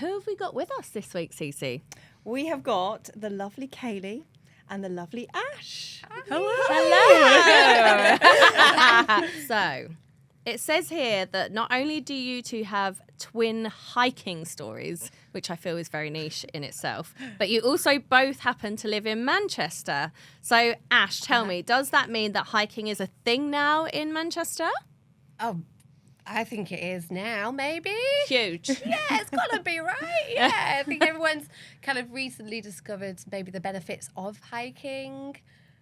who have we got with us this week, Cece? We have got the lovely Kayley and the lovely Ash. Hello. So, it says here that not only do you two have twin hiking stories, which I feel is very niche in itself, but you also both happen to live in Manchester. So, Ash, tell me, does that mean that hiking is a thing now in Manchester? Oh, I think it is now, maybe. Huge. Yeah, it's got to be, right? Yeah, I think everyone's kind of recently discovered maybe the benefits of hiking.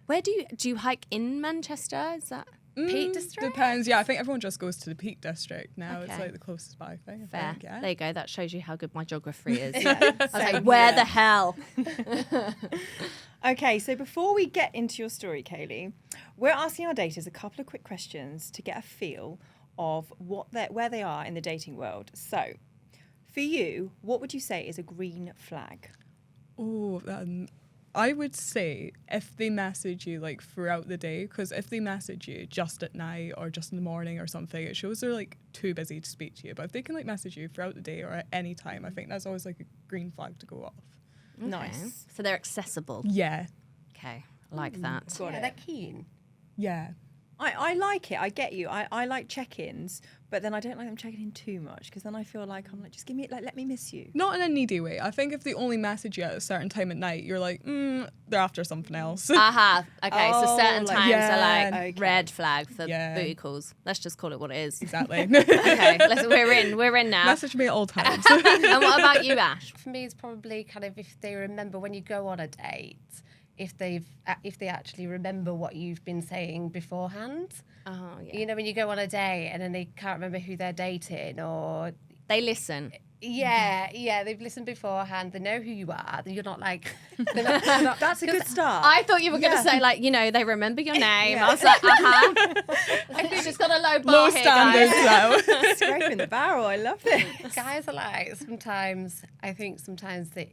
Where do you hike in Manchester? Is that Peak District? Depends. Yeah, I think everyone just goes to the Peak District now. It's Okay. like the closest by thing. I fair? think, yeah. There you go. That shows you how good my geography is. Yeah, I was like, same where here. the hell? Okay, so before we get into your story, Kayley, we're asking our daters a couple of quick questions to get a feel of where they are in the dating world. So, for you, what would you say is a green flag? Oh, I would say if they message you like throughout the day, because if they message you just at night or just in the morning or something, it shows they're like too busy to speak to you. But if they can like message you throughout the day or at any time, I think that's always like a green flag to go off. Okay. Nice. So they're accessible. Yeah. Okay. I like that. Got Yeah, it. they're keen. Yeah. I like it. I get you. I like check-ins, but then I don't like them checking in too much because then I feel like I'm like, just give me, like, let me miss you. Not in a needy way. I think if they only message you at a certain time at night, you're like, they're after something else. Aha. Okay. So Oh, certain like- times Yeah. are like Okay. red flag for Yeah. booty calls. Let's just call it what it is. Exactly. Okay. We're in now. Message me at all times. And what about you, Ash? For me, it's probably kind of if they remember when you go on a date, if they actually remember what you've been saying beforehand. Oh yeah. You know, when you go on a date and then they can't remember who they're dating, or They listen. yeah, they've listened beforehand. They know who you are. You're not like they're not, That's a good start. I thought you were going to say like, they remember your name. I was like, I think she's got a low bar Low here, standards guys. now. Scraping the barrel. I love it. guys are like sometimes. I think sometimes that,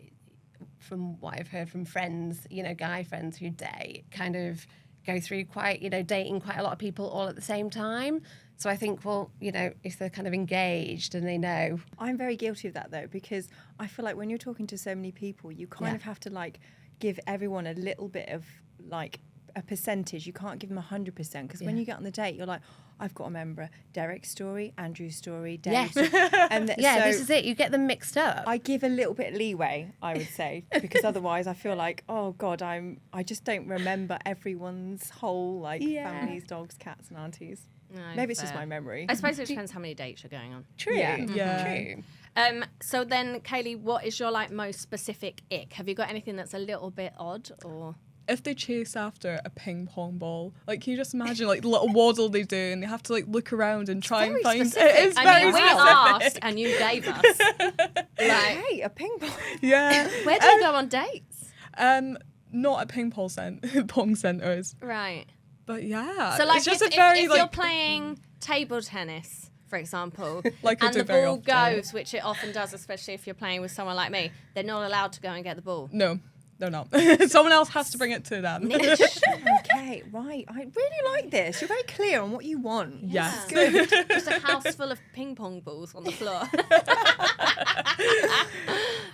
from what I've heard from friends, guy friends who date, kind of go through quite, dating quite a lot of people all at the same time. So I think, well, if they're kind of engaged and they know. I'm very guilty of that though, because I feel like when you're talking to so many people, you kind of have to like give everyone a little bit of like a percentage. You can't give them 100% because when you get on the date, you're like, I've got to remember Derek's story, Andrew's story, Dave's story. And Yeah, so this is it. You get them mixed up. I give a little bit of leeway, I would say, because otherwise I feel like, oh God, I just don't remember everyone's whole like families, dogs, cats and aunties. No, Maybe it's just fair. my memory. I suppose it depends how many dates you're going on. True. Yeah. True. So then, Kayley, what is your like most specific ick? Have you got anything that's a little bit odd or? If they chase after a ping pong ball, like can you just imagine like the little waddle they do and they have to like look around and try and very find specific. it is I very mean, we specific. asked and you gave us. Like, Hey, a ping pong. Yeah. where do you go on dates? Not at pong centers. Right. But yeah. So like, it's just if a very you're like playing table tennis, for example, Like I and do the very ball often. goes, which it often does, especially if you're playing with someone like me, they're not allowed to go and get the ball. No, they're not. Someone else has to bring it to them. Okay, right. I really like this. You're very clear on what you want. Yes. Good. Just a house full of ping pong balls on the floor.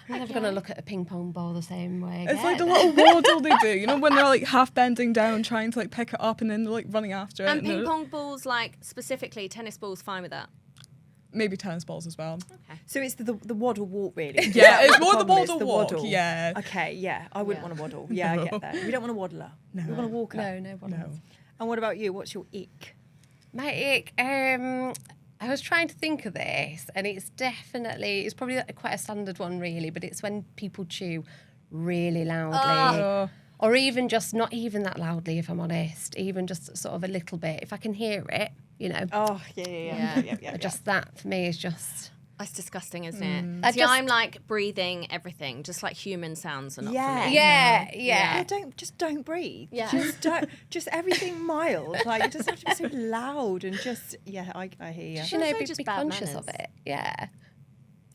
I'm never going to look at a ping pong ball the same way again. It's like the little waddle they do, you know, when they're like half bending down trying to like pick it up and then they're like running after it. And ping they're- pong balls, like specifically tennis balls, fine with that. Maybe tennis balls as well. So it's the waddle walk, really. Is Yeah, that it's what more the problem is? waddle walk, yeah. Okay, yeah. I wouldn't want to waddle. Yeah, I get that. We don't want a waddler. No. We want a walker. no. No. And what about you? What's your ick? My ick, I was trying to think of this, and it's probably quite a standard one, really, but it's when people chew really loudly. Oh. Or even just not even that loudly, if I'm honest, even just sort of a little bit. If I can hear it, Oh, yeah. just that for me is just... That's disgusting, isn't it? I See, just- I'm like breathing everything, just like human sounds are not Yeah. for me. Yeah. Yeah, don't breathe. Yeah. Just everything mild. Like it doesn't have to be so loud and just I hear you. You Also know, just be bad conscious manners. of it. Yeah.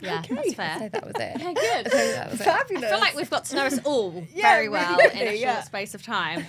Yeah, Okay. that's So fair. that was it. Okay, good. That was it. Fabulous. I feel like we've got to know us all Yeah, very well really, in a yeah. short space of time.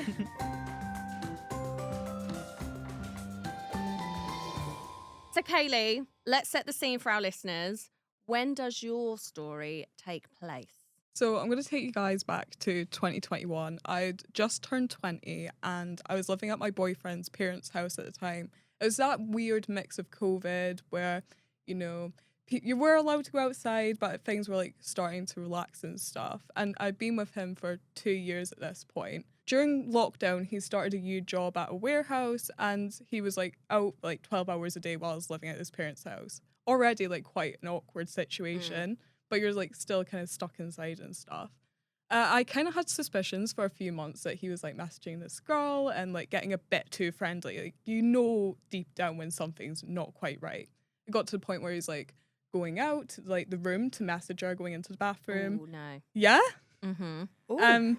So, Kayley, let's set the scene for our listeners. when does your story take place? So I'm going to take you guys back to 2021. I'd just turned 20 and I was living at my boyfriend's parents' house at the time. It was that weird mix of COVID where, you know, you were allowed to go outside, but things were like starting to relax and stuff. And I'd been with him for 2 years at this point. During lockdown, he started a new job at a warehouse and he was like out like 12 hours a day while I was living at his parents' house. Already like quite an awkward situation. But you're like still kind of stuck inside and stuff. I kind of had suspicions for a few months that he was like messaging this girl and like getting a bit too friendly. Like, you know, deep down when something's not quite right. It got to the point where he's like going out to like the room to message her, going into the bathroom. Oh, no. Yeah. Mm-hmm.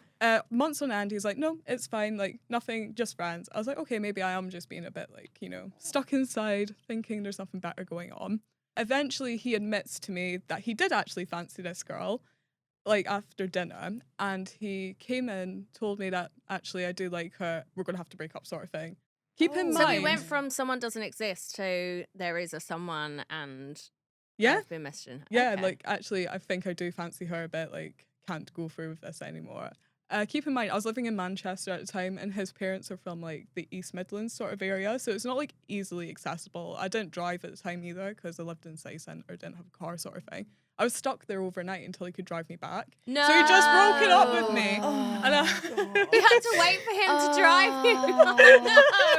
Months on end, he's like, no, it's fine, like nothing, just friends. I was like, okay, maybe I am just being a bit like, you know, stuck inside, thinking there's nothing better going on. Eventually, he admits to me that he did actually fancy this girl, like after dinner, and he came in, told me that actually I do like her, we're going to have to break up sort of thing. Keep in So mind... we went from someone doesn't exist to there is a someone and yeah, I've been messaging. yeah, Okay. like actually I think I do fancy her a bit, like can't go through with this anymore. Keep in mind, I was living in Manchester at the time and his parents are from like the East Midlands sort of area, so it's not like easily accessible. I didn't drive at the time either because I lived in city centre, didn't have a car sort of thing. I was stuck there overnight until he could drive me back. No. So he just broke it up with me. Oh, And You had to wait for him to drive you.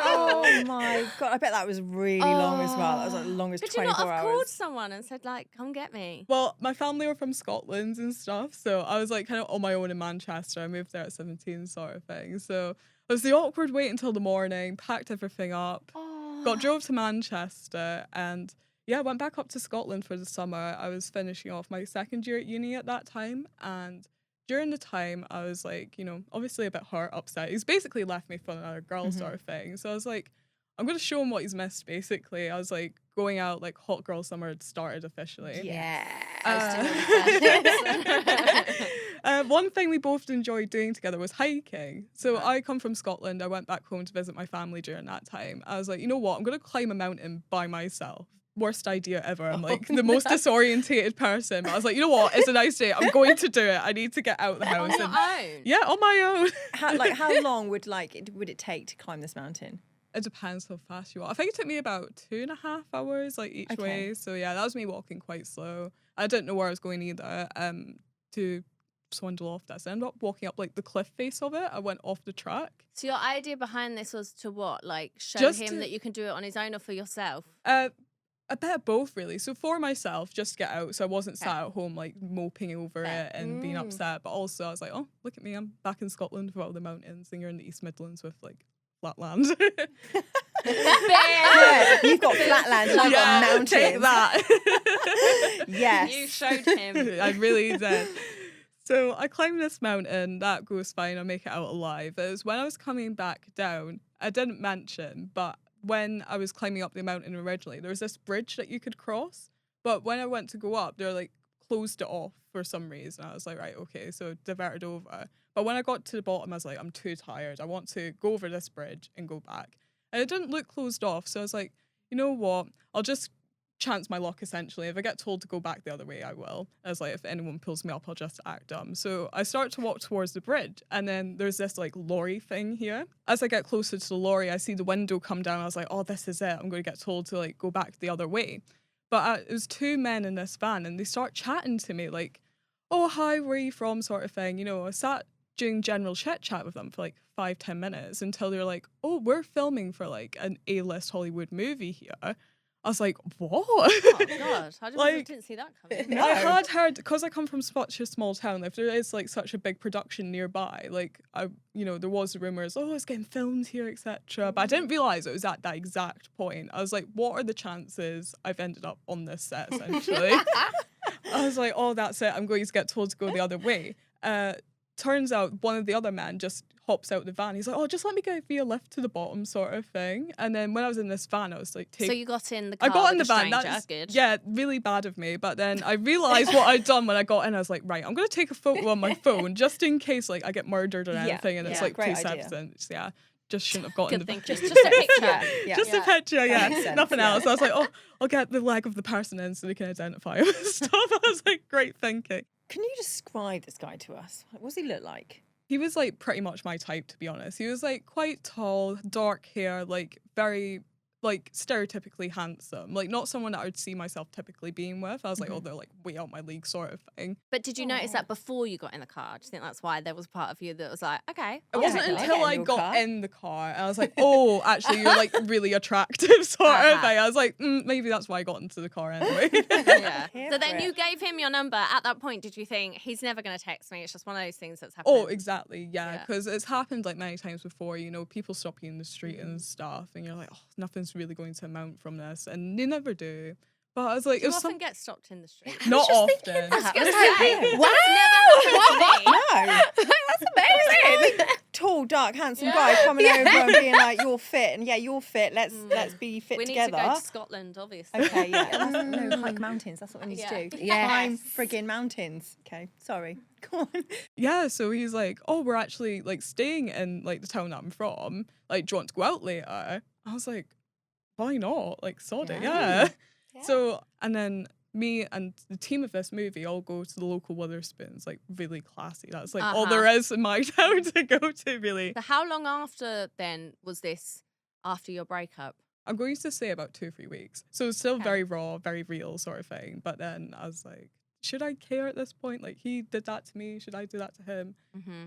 Oh my God. I bet that was really long as well. That was like the longest Could you 24 not have hours. called someone and said, like, come get me? well, my family were from Scotland and stuff, so I was like kind of on my own in Manchester. I moved there at 17 sort of thing. So it was the awkward wait until the morning, packed everything up, drove to Manchester and yeah, went back up to Scotland for the summer. I was finishing off my second year at uni at that time and during the time I was like, you know, obviously a bit hurt, upset. He's basically left me for another girl sort of thing. So I was like, I'm going to show him what he's missed, basically. I was like, going out, like, hot girl summer had started officially. Yeah. One thing we both enjoyed doing together was hiking. So I come from Scotland. I went back home to visit my family during that time. I was like, you know what? I'm going to climb a mountain by myself. Worst idea ever. I'm like the most disorientated person. But I was like, you know what? It's a nice day. I'm going to do it. I need to get out of the house. On your own? Yeah, on my own. How long would it take to climb this mountain? It depends how fast you are. I think it took me about 2.5 hours, like each way. So yeah, that was me walking quite slow. I didn't know where I was going either. To Swindle off this. I ended up walking up like the cliff face of it. I went off the track. So your idea behind this was to what? Like show Just him that you can do it on his own or for yourself? A bit of both, really. So for myself, just to get out, so I wasn't sat at home like moping over it and being upset. But also, I was like, oh, look at me, I'm back in Scotland with all the mountains, and you're in the East Midlands with like flat land. You've got flatland, I've got mountains. Take that. Yes. You showed him. I really did. So I climbed this mountain, that goes fine, I make it out alive. It was when I was coming back down, I didn't mention, but when I was climbing up the mountain originally, there was this bridge that you could cross. But when I went to go up, they're like closed it off for some reason. I was like, right, okay, so diverted over. But when I got to the bottom, I was like, I'm too tired. I want to go over this bridge and go back. And it didn't look closed off. So I was like, you know what? I'll just chance my luck, essentially. If I get told to go back the other way, I will. I was like, if anyone pulls me up, I'll just act dumb. So I start to walk towards the bridge, and then there's this like lorry thing here. As I get closer to the lorry, I see the window come down. I was like, oh, this is it. I'm going to get told to like go back the other way. But it was two men in this van, and they start chatting to me like, oh, hi, where are you from, sort of thing. You know, I sat doing general chit chat with them for like 5-10 minutes until they're like, oh, we're filming for like an A-list Hollywood movie here. I was like, what? Oh, God. I didn't see that coming. No. I had heard, because I come from such a small town, if there is like such a big production nearby, like, there was rumours, oh, it's getting filmed here, etc. But I didn't realise it was at that exact point. I was like, what are the chances I've ended up on this set, essentially? I was like, oh, that's it. I'm going to get told to go the other way. Turns out one of the other men just hops out the van. He's like, oh, just let me give you a lift to the bottom, sort of thing. And then when I was in this van, I was like, So you got in the car I got in the with a van. stranger. That's Good. yeah, really bad of me. But then I realised what I'd done when I got in. I was like, right, I'm going to take a photo on my phone just in case like I get murdered or anything. And it's yeah, like great police idea. evidence. Yeah. just shouldn't have gotten Good the thinking. Just a picture. Yeah. just a picture, yeah, makes sense, nothing yeah. else. I was like, oh, I'll get the leg of the person in so they can identify him and stuff. I was like, great thinking. Can you describe this guy to us? What does he look like? He was like pretty much my type, to be honest. He was like quite tall, dark hair, like very like stereotypically handsome, like not someone that I would see myself typically being with. I was like, oh, they're like way out my league sort of thing. But did you notice that before you got in the car? Do you think that's why there was part of you that was like, okay. It wasn't I'll until get in I your got car. in the car and I was like, oh, actually, you're like really attractive sort of thing. I was like, maybe that's why I got into the car anyway. Yeah. Here So for then it. you gave him your number. At that point, did you think he's never going to text me? It's just one of those things that's happened. Oh, exactly. Yeah, Yeah. because it's happened like many times before. You know, people stop you in the street and stuff, and you're like, oh, nothing's really going to amount from this, and they never do. But I was like, Do you if often some get stopped in the street? not often. I was that. gonna That's say, okay. wow, that's never happened to me. No. That's amazing. Tall, dark, handsome Yeah. guy coming over and being like, "You're fit," and yeah, you're fit. Let's be fit We need together. to go to Scotland, obviously. Okay, yeah. No, hike mountains. That's what we need Yeah. to do. Yes. Climb friggin' mountains. Okay, sorry. Go on. Yeah, so he's like, oh, we're actually like staying in like the town that I'm from. Like, do you want to go out later? I was like, why not? Like, sod it, yeah. So, and then me and the team of this movie all go to the local Witherspoons, like really classy. That's like all there is in my town to go to, really. So how long after then was this after your breakup? I'm going to say about 2 or 3 weeks. So it's still Okay. very raw, very real sort of thing. But then I was like, should I care at this point? Like, he did that to me. Should I do that to him?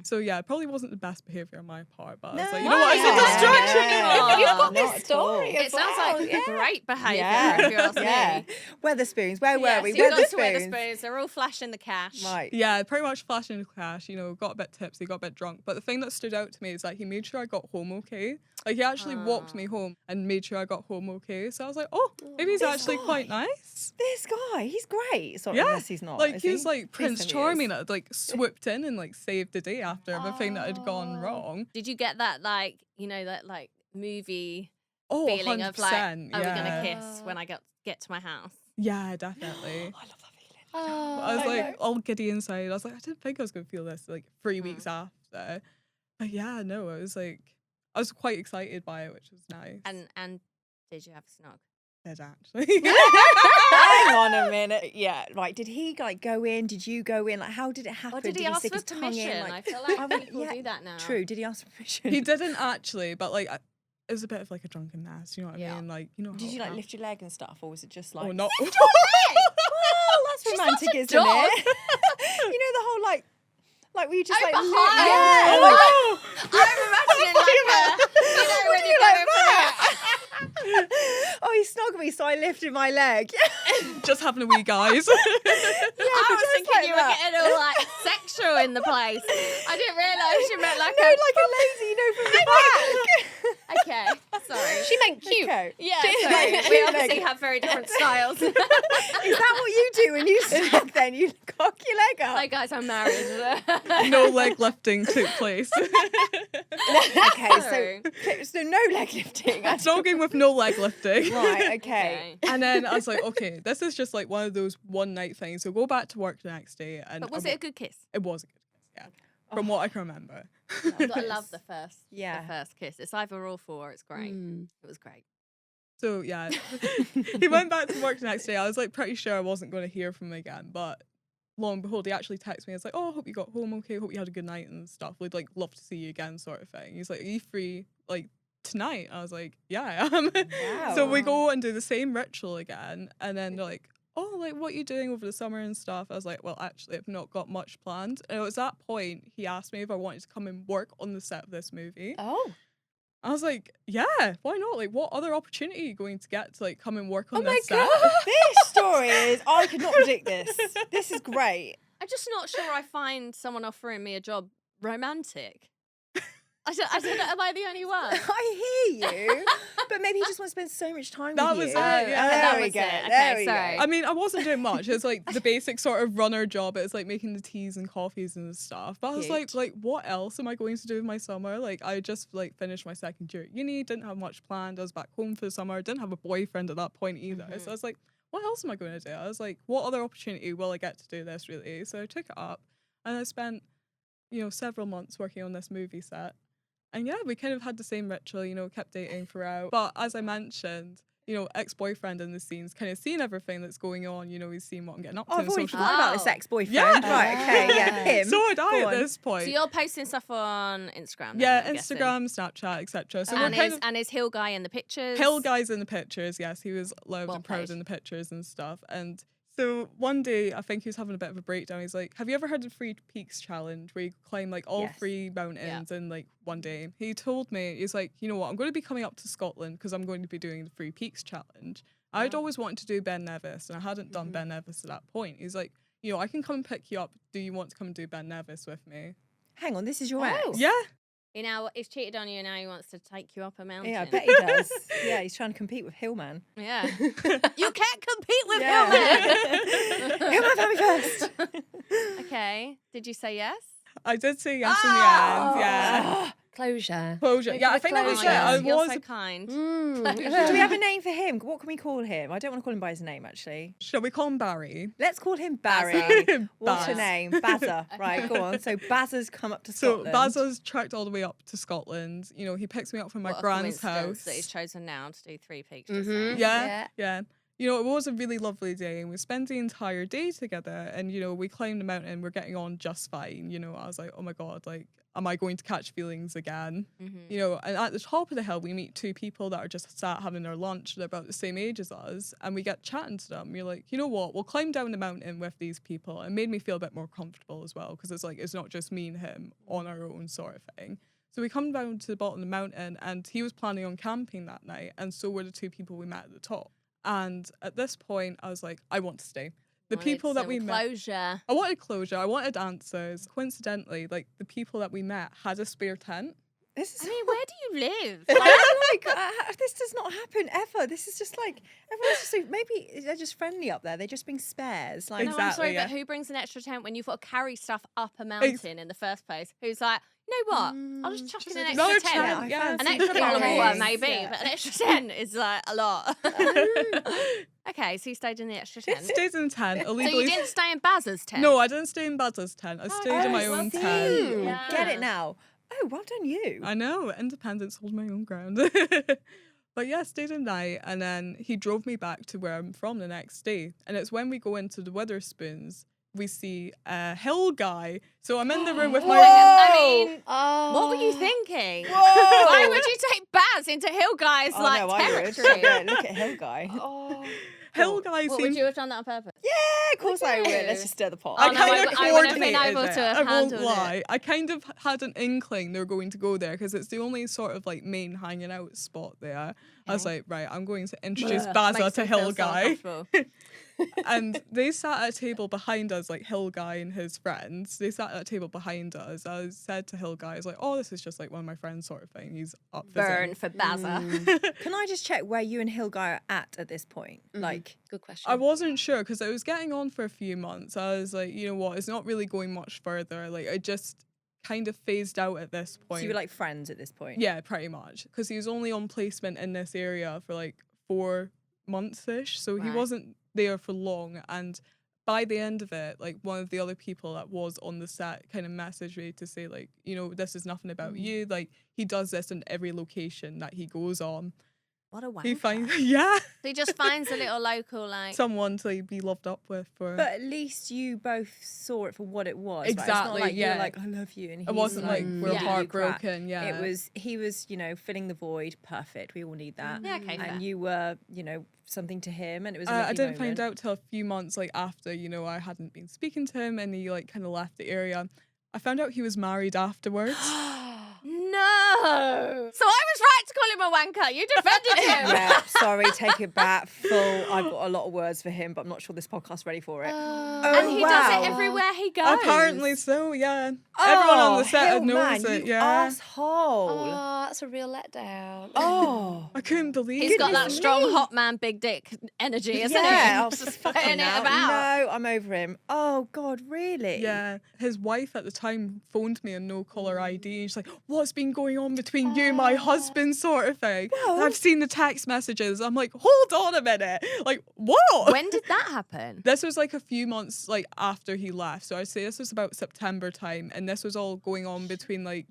So yeah, it probably wasn't the best behavior on my part. But I was like, you know what? It's a Yeah. distraction. Yeah. You've got Not this at all. story. It as sounds well, like yeah. great behaviour, Yeah, if you ask yeah. me. Wetherspoons. Where were we? So you got to Wetherspoons. Wetherspoons. They're all flashing the cash. Right. Yeah, pretty much flashing the cash, you know, got a bit tipsy, got a bit drunk. But the thing that stood out to me is that he made sure I got home okay. Like, he actually walked me home and made sure I got home okay. So I was like, oh, maybe he's This actually guy. quite nice. This guy, he's great. Sorry, Yeah, unless he's not. like, is he was he? like Prince Please tell me he Charming is. that had, like, swooped in and, like, saved the day after everything that had gone wrong. Did you get that, like, you know, that, like, movie Oh, feeling 100%. of, like, are we going yeah. to kiss when I get to my house? Yeah, definitely. I love that feeling. I was I like know. all giddy inside. I was like, I didn't think I was going to feel this like 3 weeks after. But yeah, no, I was like, I was quite excited by it, which was nice. And did you have a snog? Did actually. Hang on a minute. Yeah, right. Did he like go in? Did you go in? Like, how did it happen? Or did he ask stick for his tongue permission? in? I feel like I mean, people yeah, do that now. True. Did he ask for permission? He didn't actually, but like, it was a bit of like a drunken mess. You know what Yeah. I mean? Like, you know. Did how- you like how- lift your leg and stuff, or was it just like? Oh, not. Well, that's She's romantic, such a isn't dog. it? You know the whole like we just Oh, like behind. yeah. Oh, I'm imagining like a, you know, What when do you you go like in for that? Oh, he snogged me, so I lifted my leg. Just having a wee guys. I was just thinking like you were that. getting all like sexual in the place. I didn't realise you meant like No, like a lazy, you know, from the back. Okay, sorry. She meant cute. Okay. Yeah, sorry. We obviously have very different styles. Is that what you do when you snug then? You cock your leg up? Hi guys, I'm married. No leg lifting took place. Okay, so no leg lifting. Snogging with no leg lifting. Right, okay. And then I was like, okay, this is just like one of those one night things. So go back to work the next day. And But was it a good kiss? It was a good kiss, yeah. From what I can remember. I've got to love the first, Yeah. the first kiss. It's either all four. It's great. Mm. It was great. So yeah, he went back to work the next day. I was like pretty sure I wasn't going to hear from him again, but lo and behold, he actually texted me. I was like, "Oh, I hope you got home okay. Hope you had a good night and stuff. We'd like love to see you again, sort of thing." He's like, "Are you free like tonight?" I was like, "Yeah, I am." Wow. So we go and do the same ritual again, and then they're like, "Oh, like what are you doing over the summer and stuff?" I was like, "Well, actually, I've not got much planned." And it was that point he asked me if I wanted to come and work on the set of this movie. Oh. I was like, yeah, why not? Like, what other opportunity are you going to get to like come and work on Oh my this God. set? This story is, I could not predict this. This is great. I'm just not sure I find someone offering me a job romantic. I don't know. Am I the only one? I hear you, but maybe he just wants to spend so much time That with was you. it, yeah. That There we was go. it. Okay, There we sorry. go. I mean, I wasn't doing much. It's like the basic sort of runner job. It's like making the teas and coffees and stuff. But I was Cute. like, what else am I going to do with my summer? Like, I just like finished my second year at uni, didn't have much planned. I was back home for the summer. Didn't have a boyfriend at that point either. So I was like, what else am I going to do? I was like, what other opportunity will I get to do this really? So I took it up and I spent, you know, several months working on this movie set. And yeah, we kind of had the same ritual, you know, kept dating throughout. But as I mentioned, you know, ex-boyfriend in the scenes, kind of seeing everything that's going on, you know, he's seen what I'm getting up to. Oh, I've already social forgot about this Oh. ex-boyfriend. Yeah. Right, okay, yeah, him. So would I Go at on. this point. So you're posting stuff on Instagram. Yeah, then, I'm guessing. Instagram, Snapchat, etc. So And we're kind of is Hill Guy in the pictures? Hill Guy's in the pictures. Yes, he was loud Well and proud played. in the pictures and stuff. And so one day, I think he was having a bit of a breakdown. He's like, "Have you ever heard of Three Peaks Challenge, where you climb like all Yes. 3 mountains in like one day?" He told me, he's like, "You know what? I'm going to be coming up to Scotland because I'm going to be doing the Three Peaks Challenge. I'd always wanted to do Ben Nevis, and I hadn't done Ben Nevis at that point. He's like, you know, I can come and pick you up. Do you want to come and do Ben Nevis with me?" Hang on, this is your ex? Oh. Yeah. You know, he's cheated on you and now he wants to take you up a mountain. Yeah, I bet he does. Yeah, he's trying to compete with Hillman. Yeah. You can't compete with Yeah. Hillman family first. Hillman. Okay. Did you say yes? I did say yes in the end. Yeah. Closure. Closure. Yeah, I think that was it. I You're was. so kind. Do we have a name for him? What can we call him? I don't want to call him by his name, actually. Shall we call him Barry? Let's call him Barry. What's your Baz. name? Bazza. Right, go on. So Bazza's come up to So Scotland. Bazza's trekked all the way up to Scotland. You know, he picks me up from my What a grand's coincidence house. that he's chosen now to do 3 peaks. just now. Mhm. Yeah. You know, it was a really lovely day, and we spent the entire day together. And you know, we climbed the mountain. We're getting on just fine. You know, I was like, oh my god, like, am I going to catch feelings again? You know, and at the top of the hill, we meet 2 people that are just sat having their lunch. They're about the same age as us, and we get chatting to them. You're like, you know what? We'll climb down the mountain with these people. It made me feel a bit more comfortable as well, because it's like it's not just me and him on our own sort of thing. So we come down to the bottom of the mountain, and he was planning on camping that night, and so were the 2 people we met at the top. And at this point, I was like, I want to stay. The Wanted people that some we met. closure. I wanted closure. I wanted answers. Coincidentally, like the people that we met had a spare tent. This is I mean, where do you live? like, this does not happen ever. This is just like everyone's just so, maybe they're just friendly up there. They just bring spares. Like, No, I'm sorry, Exactly, but yeah. who brings an extra tent when you've got to carry stuff up a mountain in the first place? Who's like, you know what? I'll just chuck in an another extra tent. tent, yeah. An extra bottle of water, Yes. maybe, Yeah. but an extra tent is like a lot. Okay, so you stayed in the extra tent. Stayed in the tent So illegally. you didn't stay in Bazza's tent? No, I didn't stay in Bazza's tent. I stayed in my I own see. tent. Yeah. Get it now. Oh, well done you. I know, independence, hold my own ground. But yeah, stayed a night, and then he drove me back to where I'm from the next day. And it's when we go into the Witherspoons, we see a Hill Guy. So I'm in the room with my... I mean, Oh. what were you thinking? Whoa. Why would you take Baz into Hill Guy's Oh, like no, I would. territory? Yeah, look at Hill Guy. Oh. Hill Guy What, seems... would you have done that on purpose? Yeah, of course I would. you? Let's just stir the pot. Oh, I no, kind of I wouldn't have been coordinated able to it. have I won't handled it. lie. I kind of had an inkling they were going to go there because it's the only sort of like main hanging out spot there. I was like, right, I'm going to introduce Bazza Makes to me feel Hill so Guy. uncomfortable. And they sat at a table behind us, like Hill Guy and his friends. They sat at a table behind us. I said to Hill Guy, I was like, oh, this is just like one of my friends sort of thing. He's up Burn visiting. for Bazza. Can I just check where you and Hill Guy are at this point? Like, Good question. I wasn't sure because I was getting on for a few months. I was like, you know what, it's not really going much further. Like, I just kind of phased out at this point. so you were like friends at this point? Yeah, pretty much. Because he was only on placement in this area for like 4 months-ish. So he Right. wasn't there for long. And by the end of it, like one of the other people that was on the set kind of messaged me to say like, you know, this is nothing about you. Like he does this in every location that he goes on. What a wanker. He finds, yeah, So he just finds a little local, like, someone to like, be loved up with for. But at least you both saw it for what it was. right? It's not Exactly, like yeah. you're like, I love you. And It he's wasn't like we're giving you crap. heartbroken, yeah. He was, you know, filling the void. Perfect. We all need that. Yeah, okay, fair. And you were, you know, something to him, and it was a I lovely didn't find moment. out till a few months like after, you know, I hadn't been speaking to him and he like kind of left the area. I found out he was married afterwards. no. So I was right to call him a wanker. You defended him. Yeah, sorry, take it back. Full. I've got a lot of words for him, but I'm not sure this podcast's ready for it. And he does wow. it everywhere he goes. Apparently so, yeah. Everyone on the set Hill, knows man, it, you yeah. asshole. Oh, that's a real letdown. Oh. I couldn't believe He's got that Goodness strong me. hot man, big dick energy, isn't Yeah, he? oh, Just fucking putting it hell. about. No, I'm over him. Oh God, really? Yeah, his wife at the time phoned me on no caller ID. And she's like, "What's been going on between you and my husband?" Sort of thing. Well- I've seen the text messages. I'm like, hold on a minute. Like, what? When did that happen? This was like a few months like after he left. So I'd say this was about September time, and this was all going on between like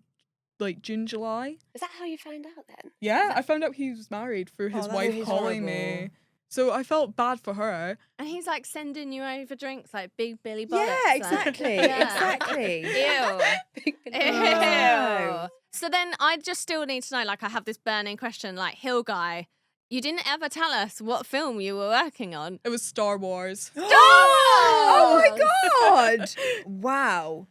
like June, July. Is that how you found out then? Yeah, I found out he was married through his that wife is calling horrible. me. So I felt bad for her. And he's like sending you over drinks like big Billy Bollocks. Yeah, like- exactly. Yeah. Exactly. Ew. No. Ew. So then I just still need to know, like I have this burning question, like Hill Guy, you didn't ever tell us what film you were working on. It was Star Wars. Oh my god! Wow.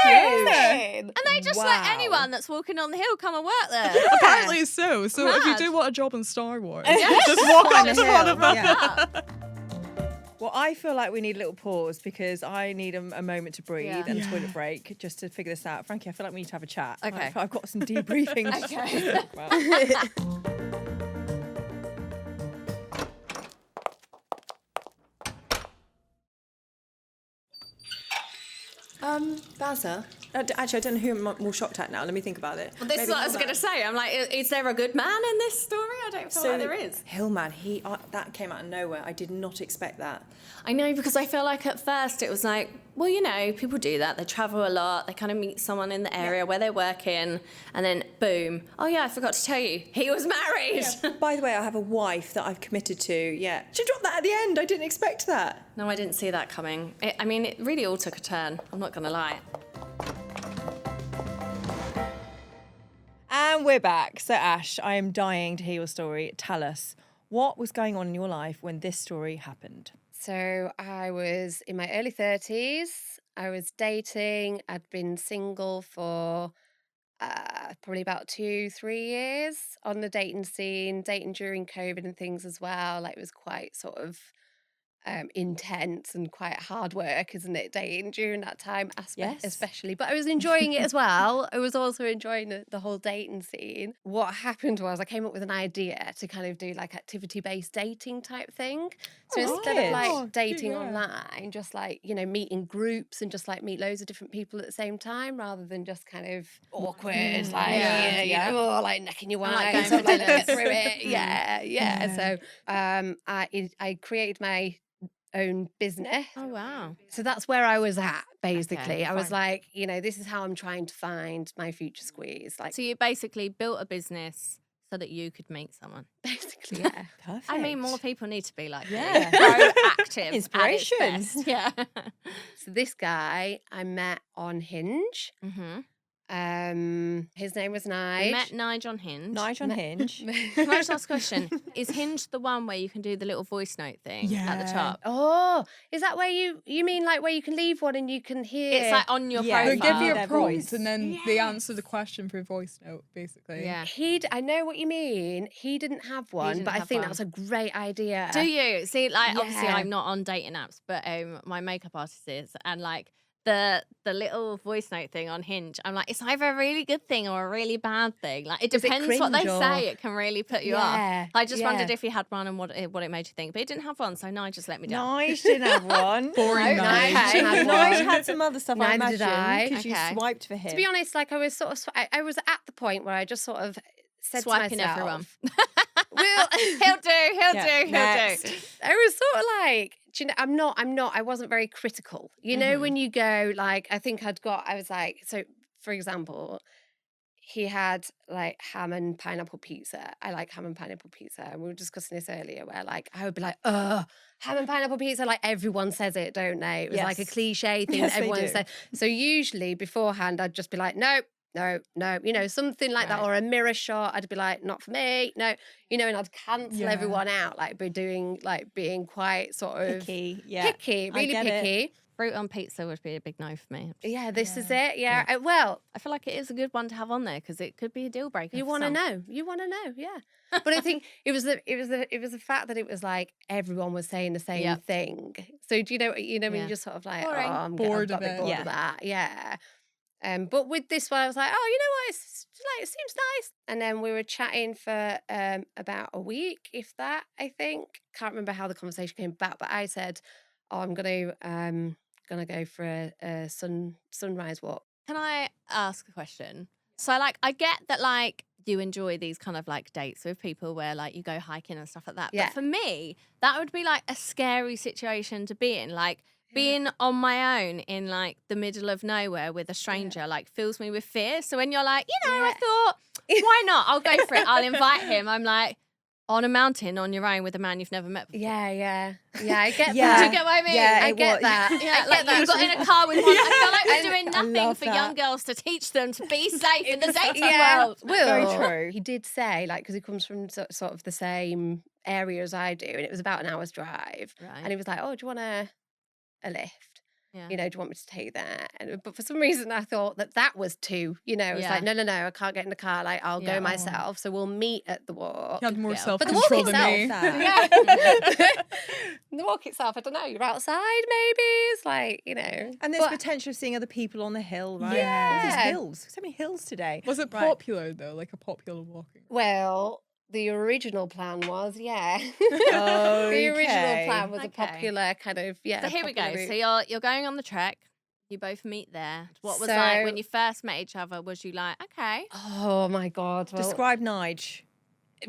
Amazing. And they just Wow. let anyone that's walking on the hill come and work there. Apparently so. So if you Mad. do want a job in Star Wars, Yeah. just walk Find up a to one hill, of them. yeah. Well, I feel like we need a little pause because I need a moment to breathe Yeah. and a Yeah. toilet break just to figure this out. Frankie, I feel like we need to have a chat. Okay. I've got some debriefing. Okay. Baza. Actually, I don't know who I'm more shocked at now. Let me think about it. Well, this is Maybe what I was Hillman. going to say. I'm like, is there a good man in this story? I don't feel like there is. Hillman, that came out of nowhere. I did not expect that. I know, because I feel like at first it was like, well, you know, people do that. They travel a lot. They kind of meet someone in the area where they work in. And then, boom. Oh, yeah, I forgot to tell you. He was married. By the way, I have a wife that I've committed to. Yeah. She dropped that at the end. I didn't expect that. No, I didn't see that coming. It really all took a turn. I'm not going to lie. And we're back. So, Ash, I am dying to hear your story. Tell us, what was going on in your life when this story happened? So I was in my early 30s. I was dating. I'd been single for probably about 2-3 years on the dating scene, dating during COVID and things as well. Like, it was quite sort of intense and quite hard work, isn't it, dating during that time, Yes. especially. But I was enjoying it as well. I was also enjoying the whole dating scene. What happened was I came up with an idea to kind of do like activity-based dating type thing. So Oh, instead nice. of like Oh, dating yeah. online, just like, you know, meet in groups and just like meet loads of different people at the same time, rather than just kind of awkward, like, Yeah. you know, like necking your like wife, going sort of like for let's get dinners. through it. Yeah. So I created my own business. Oh, wow. So that's where I was at, basically. Okay, I was fine. like, you know, this is how I'm trying to find my future squeeze. Like, So you basically built a business so that you could meet someone. basically, yeah. Perfect. I mean, more people need to be like Yeah. proactive. Inspiration. At its best. Yeah. So this guy I met on Hinge. Mm-hmm. His name was We Nige. met Nige on Hinge. Nige on Hinge. Can I just ask a question? Is Hinge the one where you can do the little voice note thing at the Yeah. top? Oh, is that where you mean like where you can leave one and you can hear? It's like on your Yeah. They profile. give you Their a prompt voice. and then they answer the question through voice note, basically. Yeah. I know what you mean. He didn't have one, didn't but I have think one. that was a great idea. Do you? See, like, obviously Yeah. I'm not on dating apps, but my makeup artist is, and like the little voice note thing on Hinge, I'm like, it's either a really good thing or a really bad thing. Like, it Is it depends what they cringe or- say. It can really put you Yeah, off. I just wondered yeah. if he had one and what it made you think, but he didn't have one, so no, just let me down. Nige didn't have one. Boring No, Nige. okay. Had Nige one. had some other stuff, I Neither did imagine, I. because you Okay. swiped for him. To be honest, like I was sort of, I was at the point where I just sort of said Swiping to myself, everyone. Well, He'll do. He'll next. do. I was sort of like, do you know, I wasn't very critical. You know, when you go, like, I was like, so for example, he had like ham and pineapple pizza. I like ham and pineapple pizza. And we were discussing this earlier where like, I would be like, ham and pineapple pizza, like everyone says it, don't they? It was like a Yes. cliche thing Yes, that they everyone do. said. So usually beforehand, I'd just be like, nope. No, you know, something like that, Right. or a mirror shot. I'd be like, not for me, no, you know, and I'd cancel Yeah. everyone out, like being quite sort of Picky, yeah. picky, I really get it. picky. Fruit on pizza would be a big no for me. Yeah, this is it. Yeah, well, I feel like it is a good one to have on there because it could be a deal breaker. you for want to some. know, yeah. But I think it was the fact that it was like everyone was saying the same Yep. thing. So do you know when Yeah. you're just sort of like, Boring. I'm Bored got a of bit it. bored Yeah. of that, yeah. But with this one, I was like, oh, you know what? It's like it seems nice. And then we were chatting for about a week, if that. I think can't remember how the conversation came back, but I said, oh, I'm gonna go for a sunrise walk. Can I ask a question? So, like, I get that, like, you enjoy these kind of like dates with people where like you go hiking and stuff like that. Yeah. But for me, that would be like a scary situation to be in. Like, being on my own in like the middle of nowhere with a stranger like fills me with fear. So when you're like, I thought, why not? I'll go for it. I'll invite him. I'm like, on a mountain on your own with a man you've never met before. Yeah, I get Yeah. that. Do you get what I mean? Yeah, I it get was. that. Yeah, I like get that. you got in a car with one. I feel like we're doing I nothing love for that. young girls to teach them to be safe in the dating world. Will, Very true. he did say, like, because he comes from sort of the same area as I do, and it was about an hour's drive. Right. And he was like, oh, do you want a lift? Yeah. Do you want me to take you there? But for some reason, I thought that was too, it's Yeah. like, no, I can't get in the car. Like, I'll Yeah. go myself. So we'll meet at the walk. You had more Yeah. self-control But the than walk me. That. The walk itself, I don't know. You're outside, maybe. It's like, And there's potential of seeing other people on the hill, right? Yeah. All these hills. So many hills today. Was it Right. popular though? Like a popular walking? Well, the original plan was, yeah. The original plan was a Okay. popular kind of, So here we go. popular route. So you're going on the trek. You both meet there. What was So- like when you first met each other? Was you like, okay? Oh my God. Well, Describe Nige.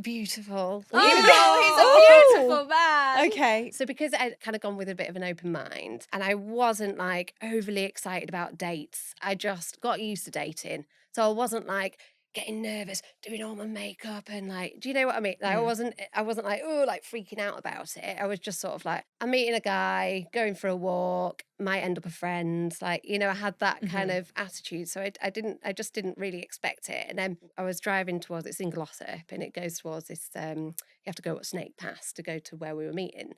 beautiful. Oh, he's a beautiful man. Okay. So because I'd kind of gone with a bit of an open mind and I wasn't like overly excited about dates, I just got used to dating. So I wasn't like getting nervous, doing all my makeup and like, do you know what I mean? Like, I wasn't like, oh, like freaking out about it. I was just sort of like, I'm meeting a guy, going for a walk, might end up a friend. Like, I had that kind of attitude. So I just didn't really expect it. And then I was driving towards, it's in Glossop and it goes towards this, you have to go up Snake Pass to go to where we were meeting.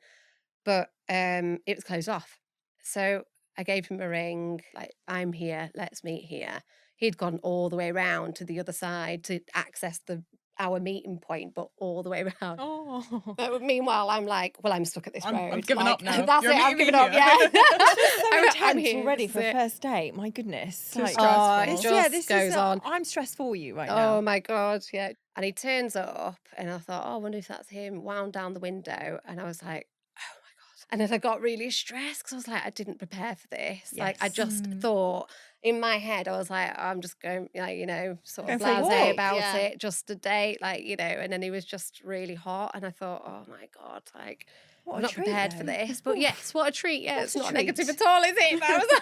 But it was closed off. So I gave him a ring, like, I'm here, let's meet here. He'd gone all the way around to the other side to access our meeting point, but all the way around. Oh. But meanwhile, I'm like, well, I'm stuck at this road. I've given up now. That's You're it, I've meeting given me up, here. yeah. So I'm intense here, already this for is a it. first date. My goodness. Too Like, stressful. Oh, it this, just this goes on. I'm stressed for you right now. Oh my God, yeah. And he turns up and I thought, oh, I wonder if that's him, wound down the window. And I was like, oh my God. And then I got really stressed because I was like, I didn't prepare for this. Like, I Yes. just thought in my head, I was like, oh, I'm just going, like, sort of Going for a blasé walk, about yeah. it, just a date, like, and then he was just really hot. And I thought, oh my God, like, What I'm a not treat, prepared for though. this. But yes, what a treat. Yeah, What it's a not treat. negative at all, is it? But I was like,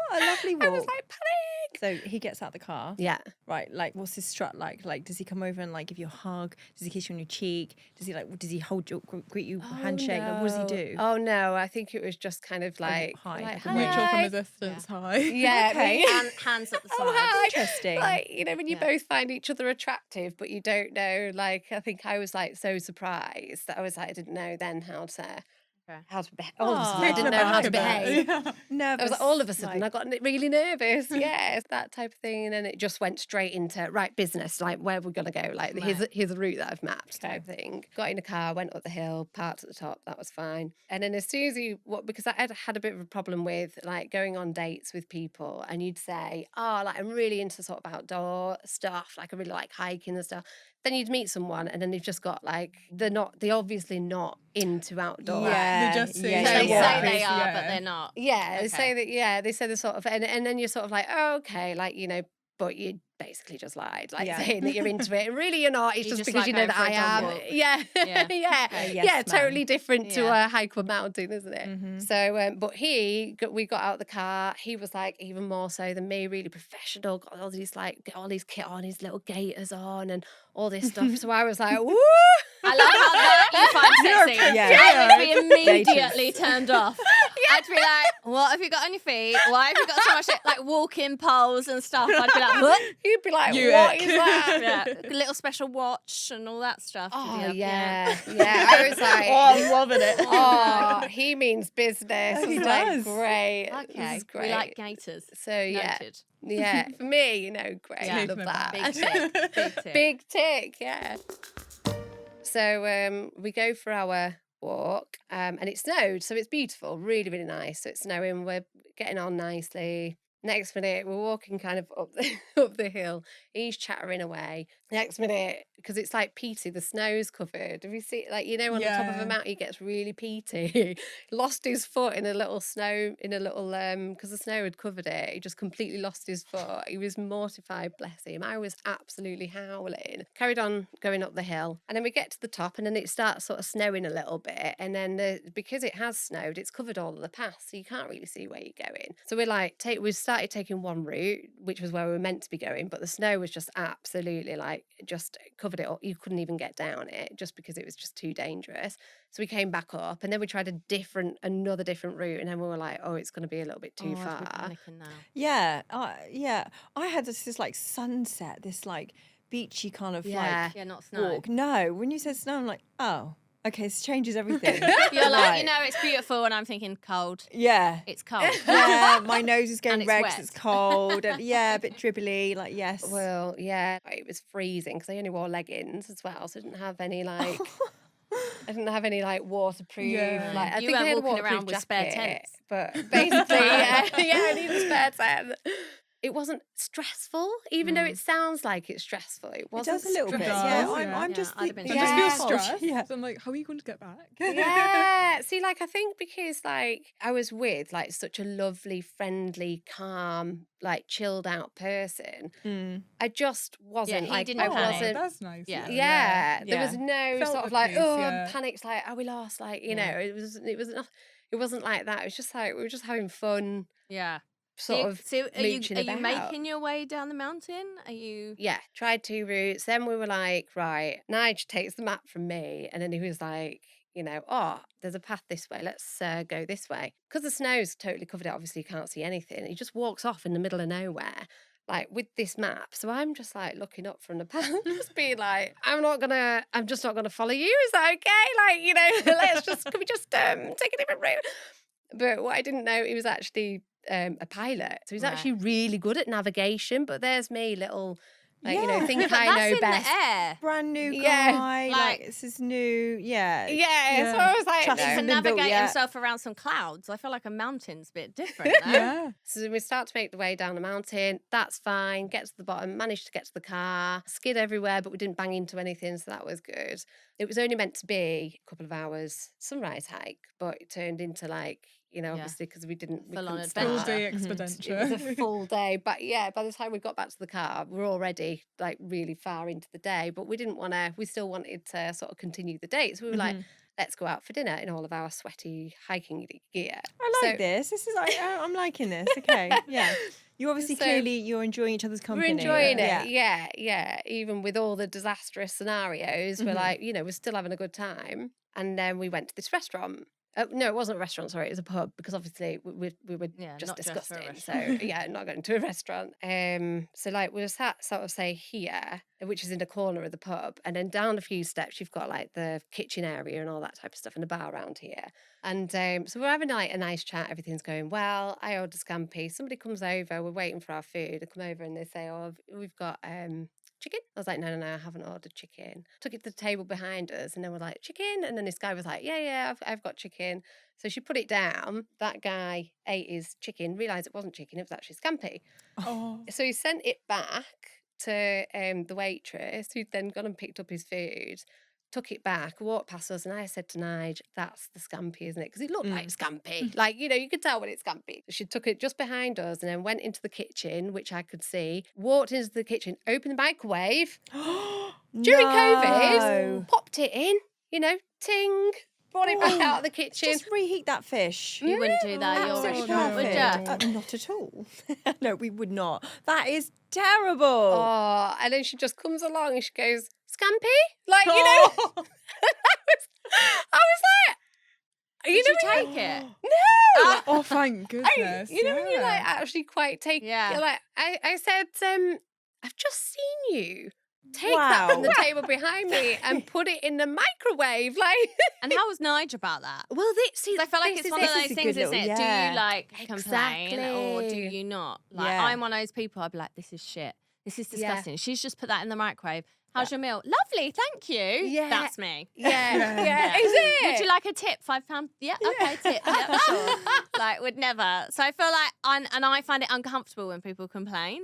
What a lovely I walk. was like, panic. So he gets out the car. Yeah. Right, like what's his strut like? Like, does he come over and like give you a hug? Does he kiss you on your cheek? Does he hold you, greet you, handshake? Like, what does he do? Oh no, I think it was just kind of like, hi, like, like a Mutual from hi. a distance. Hi. Yeah, Okay. Hands at the side. Oh, hi. Interesting. Like, when you Yeah. both find each other attractive, but you don't know, like, I think I was like so surprised that I was like, I didn't know then how to behave. All of a sudden, I Aw. didn't know how to Back a bit. behave. Yeah. Nervous. I was like, all of a sudden, like, I got really nervous. Yes, that type of thing. And then it just went straight into, right, business, like, where we're going to go. Like, here's a route that I've mapped type thing. Got in a car, went up the hill, parked at the top. That was fine. And then as soon as because I had a bit of a problem with, like, going on dates with people and you'd say, oh, like, I'm really into sort of outdoor stuff. Like, I really like hiking and stuff. Then you'd meet someone and then they've just got, like, they're obviously not into outdoor. yeah, They just say yeah, So they they yeah, say they are, Yeah. but they're not. Yeah, Okay. they say that. Yeah, they say they're sort of, and then you're sort of like, oh, okay, like but you basically just lied, like Yeah. saying that you're into it, and really you're not. It's You just just because like you know going that for a I dog am. walk. Yeah, Yeah. yeah, A yes yeah, man. totally different to Yeah. a hike or mountain, isn't it? Mhm. So, but we got out of the car. He was like even more so than me, really professional. Got all these kit on, his little gaiters on, and all this stuff. So I was like, woo! I love how that you find sexy. Yeah. I would be immediately Gators. turned off. I'd be like, what have you got on your feet? Why have you got so much like walking poles and stuff? I'd be like, what? You'd be like, You what ick. is that? Yeah, little special watch and all that stuff. Did you Oh have? yeah, yeah. I was like, Oh, I'm loving it. oh, he means business. Oh, he I was like, does. great. This Okay, is great. we like gators. So yeah, Noted. yeah. For me, great. Yeah. Love that. Big tick. Big tick. Big tick. Yeah. So we go for our walk, and it snowed, so it's beautiful, really, really nice. So it's snowing. We're getting on nicely. Next minute, we're walking kind of up the hill. He's chattering away. Next minute, because it's like peaty, the snow's covered. Have you seen, like, you know, on the top of a Yeah. mountain, it gets really peaty. Lost his foot in a little snow, because the snow had covered it. He just completely lost his foot. He was mortified, bless him. I was absolutely howling. Carried on going up the hill. And then we get to the top, and then it starts sort of snowing a little bit. And then because it has snowed, it's covered all of the paths, so you can't really see where you're going. So we're like, we started taking one route, which was where we were meant to be going, but the snow was just absolutely like just covered it all. You couldn't even get down it just because it was just too dangerous. So we came back up, and then we tried another different route, and then we were like, oh, it's going to be a little bit too I'd far. be panicking now. Yeah, I had this like sunset, this like beachy kind of Yeah. Yeah, not snow. walk. No, when you said snow, I'm like, oh, okay, this changes everything. You're like, Right. you know, it's beautiful, and I'm thinking cold. Yeah. It's cold. Yeah, my nose is going And it's red 'cause wet. it's cold. And yeah, a bit dribbly, like, yes. Well, yeah, it was freezing because I only wore leggings as well, so I didn't have any like waterproof. Yeah. Like I You think I weren't had a walking waterproof around with spare jacket, tents. but basically, I need a spare tent. It wasn't stressful, even though it sounds like it's stressful. It It wasn't does a little bit. stressful. Yeah, does, I'm yeah. just Yeah, I'd have been thinking. I just Yeah. feel stressed. Yeah. So I'm like, how are you going to get back? Yeah. See, like I think because like I was with like such a lovely, friendly, calm, like chilled out person, Mm. I just wasn't he like didn't I panic. wasn't. That's nice. Yeah. Yeah, there was Yeah. no Felt sort the of like, peace, oh, yeah. panics, like, are we lost? Like, you Yeah. know, it wasn't like that. It was just like we were just having fun, Yeah. sort of So are you mooching are you about. making your way down the mountain? Are you? Yeah, tried 2 routes. Then we were like, right, Nige takes the map from me, and then he was like, you know, oh, there's a path this way. Let's go this way. Because the snow's totally covered it. Obviously, you can't see anything. He just walks off in the middle of nowhere, like with this map. So I'm just like looking up from the path, just being like, I'm just not gonna follow you. Is that okay? Like, you know, can we just take a different route? But what I didn't know, he was actually a pilot. So he's Right. actually really good at navigation. But there's me, little, like, you know, Yeah. think Yeah, but I that's know in best. the air. Brand new Yeah, guy. like- Like, this is new. Yeah. Yeah, so I was like, Trust He Hasn't can been built navigate yet. himself around some clouds. I feel like a mountain's a bit different. No? Yeah. So we start to make the way down the mountain. That's fine. Get to the bottom. Managed to get to the car. Skid everywhere, but we didn't bang into anything, so that was good. It was only meant to be a couple of hours sunrise hike, but it turned into like, you know, Yeah. obviously because we Full-on couldn't adventure. Full start. day It expenditure. was a full day, but yeah, by the time we got back to the car, we were already like really far into the day, but we still wanted to sort of continue the date. So we were like, let's go out for dinner in all of our sweaty hiking gear. I like So this. This is like, I'm liking this. Okay. Yeah. You obviously So- clearly you're enjoying each other's company. We're enjoying Yeah. it. Yeah. Even with all the disastrous scenarios, we're like, you know, we're still having a good time. And then we went to this restaurant. No, it wasn't a restaurant, sorry, it was a pub, because obviously we were Yeah, just not dressed for a disgusting. So yeah, not going to a restaurant. So like we were sat sort of say here, which is in the corner of the pub, and then down a few steps you've got like the kitchen area and all that type of stuff, and a bar around here. And so we're having like a nice chat, everything's going well. I ordered scampi. Somebody comes over, we're waiting for our food. They come over and they say, oh, we've got chicken? I was like, no, I haven't ordered chicken. Took it to the table behind us, and then we're like, chicken? And then this guy was like, yeah, I've got chicken. So she put it down. That guy ate his chicken, realised it wasn't chicken, it was actually scampi. Oh. So he sent it back to the waitress, who'd then gone and picked up his food, took it back, walked past us, and I said to Nige, that's the scampi, isn't it? Because it looked like scampi. Like, you know, you could tell when it's scampi. She took it just behind us and then went into the kitchen, which I could see, walked into the kitchen, opened the microwave, during COVID, popped it in, you know, ting, brought it back out of the kitchen. Just reheat that fish. You wouldn't do that at your Absolutely restaurant, would perfect. you? Not at all. No, we would not. That is terrible. Oh, and then she just comes along and she goes, scampi? Like, you know, I was like, Did you take it? no. Oh, thank goodness. You know when you like yeah. actually quite take, Yeah. you're like, I said, I've just seen you take that from the Wow. table behind me and put it in the microwave. Like, And how was Nige about that? well, see, I feel like this it's is one of it. those This is a things, good isn't it? little- Do yeah. you like complain or do Exactly. you not? Like Yeah. I'm one of those people. I'd be like, this is shit. This is disgusting. She's just put that in the microwave How's your meal? Lovely, thank you. Yeah. That's me. Yeah. Is it? Would you like a tip? £5? Yeah, okay, tip. Yeah, sure. Like, would never. So I feel like, I find it uncomfortable when people complain.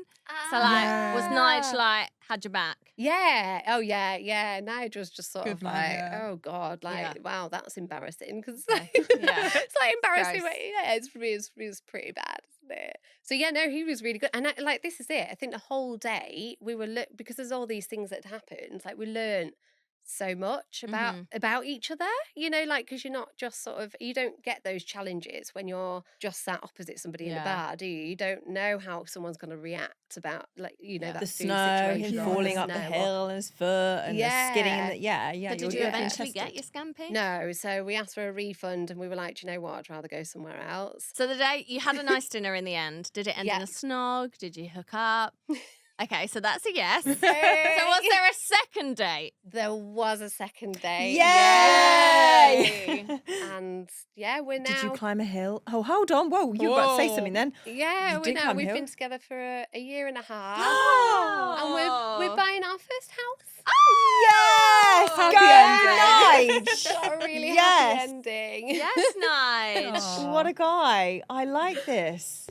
So like, was Nige like, had your back? Yeah. Oh, yeah. Yeah. Nige was just sort Good of man, like, yeah. oh God, like, wow, that's embarrassing. Because Yeah. it's like embarrassing. Gross. But yeah, it's pretty bad, isn't it? So yeah, no, he was really good. And like, this is it. I think the whole day we were because there's all these things that had happened. Like, we learned so much about each other, you know, like, because you're not just sort of, you don't get those challenges when you're just sat opposite somebody in a bar, do you? You don't know how someone's going to react about, like, you know, that The food snow, situation, him or falling the up the snow, or- hill and his foot and the skidding and the, yeah. But did you you're eventually tested. get your scampi? No, so we asked for a refund and we were like, do you know what? I'd rather go somewhere else. So the day you had a nice dinner in the end. Did it end in a snog? Did you hook up? Okay, so that's a yes. So was there a second date? There was a second date. Yay! And yeah, we're now. Did you climb a hill? Oh, hold on. Whoa, you were about to say something then. Yeah, You we're did now. climb a We've hill? been together for a year and a half. Oh. And we're buying our first house. Yes! Happy Go Nige! Got a really Yes. happy ending. Yes, Nige. What a guy. I like this.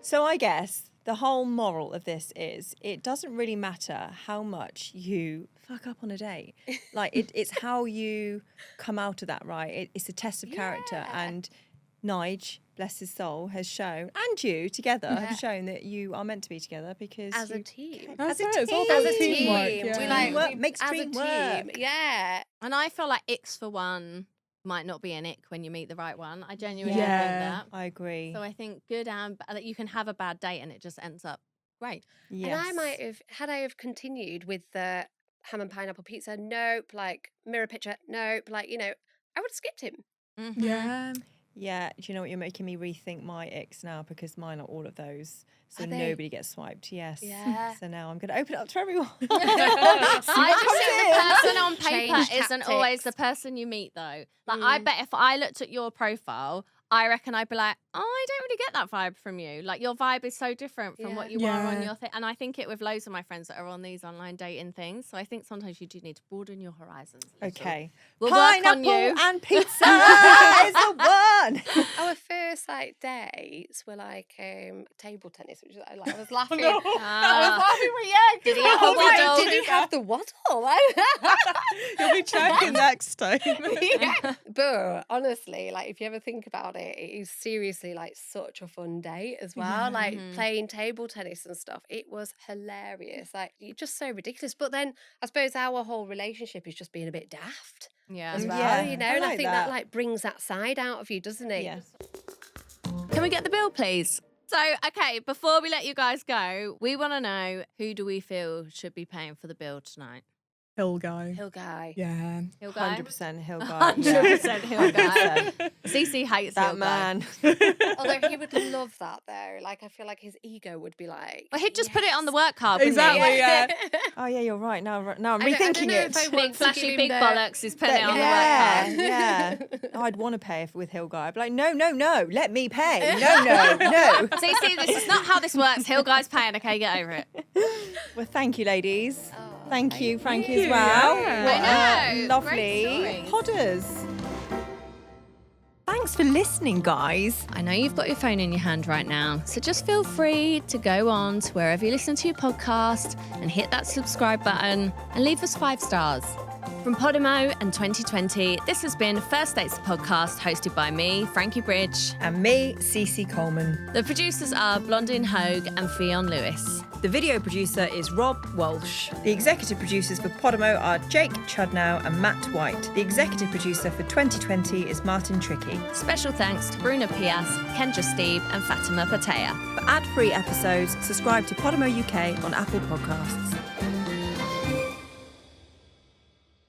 So I guess the whole moral of this is it doesn't really matter how much you fuck up on a date. Like, it's how you come out of that, right? It's a test of character. And Nige, bless his soul, has shown, and you together have shown that you are meant to be together because As a you team. That's a it. It's all team. about As a teamwork. team. Yeah. We like Teamwork makes as dream a team. work. Yeah. And I feel like icks for one might not be an ick when you meet the right one. I genuinely Yeah. think that. I agree. So I think good and that you can have a bad date and it just ends up great. Yes. And I might have, had I have continued with the ham and pineapple pizza, nope. Like, mirror picture, nope. Like, you know, I would have skipped him. Yeah. Yeah, do you know what? You're making me rethink my icks now because mine are all of those. So Are they? nobody gets swiped. Yes. Yeah. So now I'm going to open it up to everyone. I just think the person on paper Change isn't always the tactics. person you meet, though. Like, I bet if I looked at your profile, I reckon I'd be like, oh, I don't really get that vibe from you. Like, your vibe is so different from what you are on Yeah. your thing. And I think it with loads of my friends that are on these online dating things. So I think sometimes you do need to broaden your horizons. a little. Okay. We'll work on Pineapple you. and pizza is the one. Our first like dates were like table tennis, which is like I was laughing. No. Did he have a waddle? Did he have the waddle? You'll be checking next time. Yeah. But honestly, like if you ever think about it, it is seriously like such a fun date as well. Like playing table tennis and stuff. It was hilarious. Like it's just so ridiculous. But then I suppose our whole relationship is just being a bit daft Yeah. as well. Yeah, You know, I and I like think that. that like brings that side out of you, doesn't it? Yeah. Can we get the bill, please? So, okay, before we let you guys go, we want to know, who do we feel should be paying for the bill tonight? Hill guy. Hill guy. Mm-hmm. Yeah. Hill guy? 100% Hill guy. 100% Hill guy. 100%. CC hates That Hill guy. man. Although he would love that though. Like I feel like his ego would be like. Well, he'd just put it on the yes. work card, wouldn't Exactly. he? Yeah. Oh, yeah, you're right. Now I'm I don't rethinking know it. if I Big want to give flashy him big the- bollocks, he's putting it on yeah, the work card. yeah. I'd want to pay with Hill guy. I'd be like, no, let me pay. No. CC, this is not how this works. Hill guy's paying, okay, get over it. Well, thank you, ladies. Oh, Thank you, Frankie, you. as well. Yeah. What I know. lovely Great stories. podders. Thanks for listening, guys. I know you've got your phone in your hand right now, so just feel free to go on to wherever you listen to your podcast and hit that subscribe button and leave us 5 stars. From Podimo and 2020, this has been First Dates Podcast, hosted by me, Frankie Bridge. And me, Cece Coleman. The producers are Blondine Hogue and Fionn Lewis. The video producer is Rob Walsh. The executive producers for Podimo are Jake Chudnow and Matt White. The executive producer for 2020 is Martin Tricky. Special thanks to Bruna Pias, Kendra Steve and Fatima Patea. For ad-free episodes, subscribe to Podimo UK on Apple Podcasts.